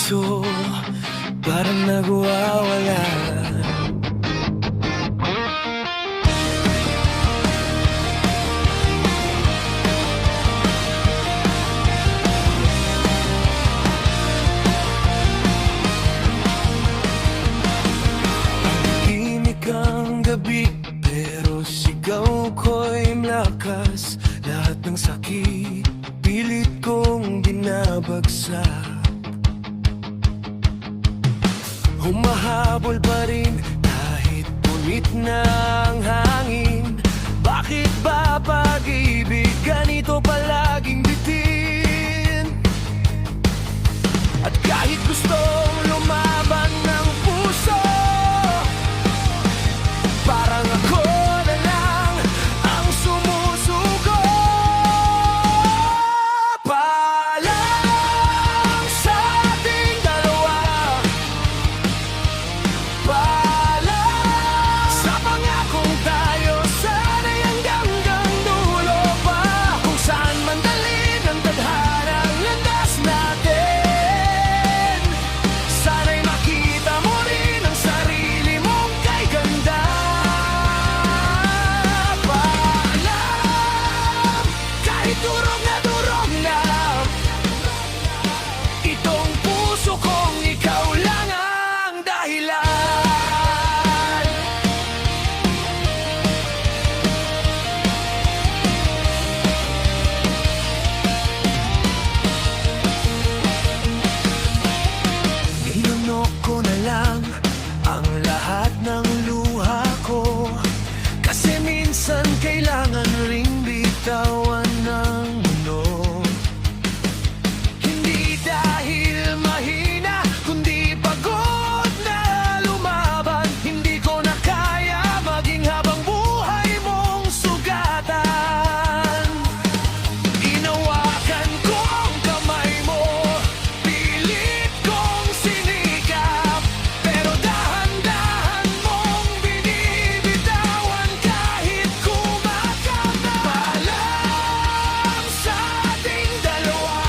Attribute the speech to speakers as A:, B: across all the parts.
A: puso parang nagwawala. Tahimik ang gabi pero sigaw ko'y malakas. Lahat ng sakit pilit kong binabagsak. Humahabol pa rin kahit punit na ang hangin. Bakit ba pag-ibig ganito palaging bitin? At kahit gustong lumaban ng puso, parang ako na lang ang sumusuko. Paalam sa ating dalawa, paalam sa pangakong tayo, sana'y hanggang dulo pa. Kung saan man dalhin ang tadhanang landas natin, sana'y makita mo rin ang sarili mong kay ganda. Paalam, kahit durog na itong puso kong ikaw lang ang dahilan. Inunok ko na lang ang lahat ng luha ko, kasi minsan kailangan ring bitawan ng mundo. Hindi dahil mahina, kundi pagod na lumaban. Hindi ko na kaya maging habang buhay mong sugatan. Inawakan ko ang kamay mo, pilit kong sinikap, pero dahan-dahan mong binibitawan kahit kumakap na. Paalam sa ating dalawa,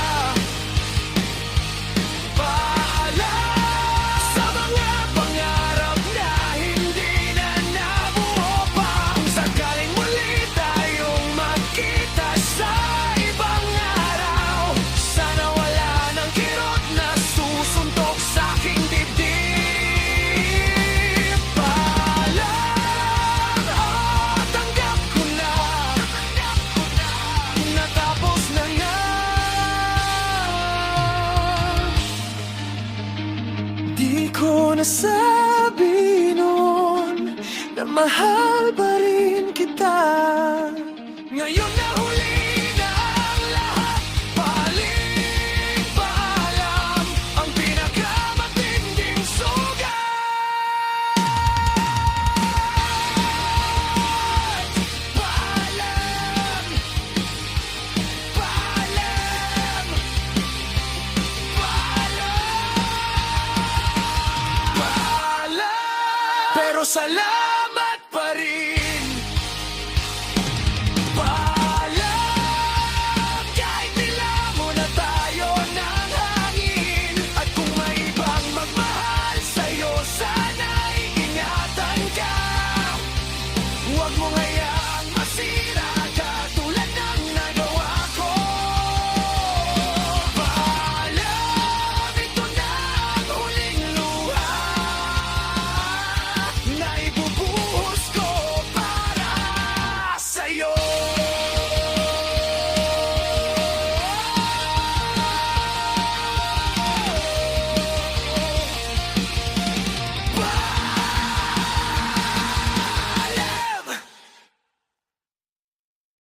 A: paalam sa mga pangarap na hindi na nabuo pa. Kung sakaling muli tayong magkita sa ibang araw, sana wala ng kirot na susuntok sa aking dibdib. Paalam, tanggap ko na, natapos na nga. Di ko nasabi noon na mahal pa rin kita. Ngayon na huli na ang lahat, paling paalam ang pinakamatinding sugat. Paalam, paalam, paalam, paalam. Pero salamat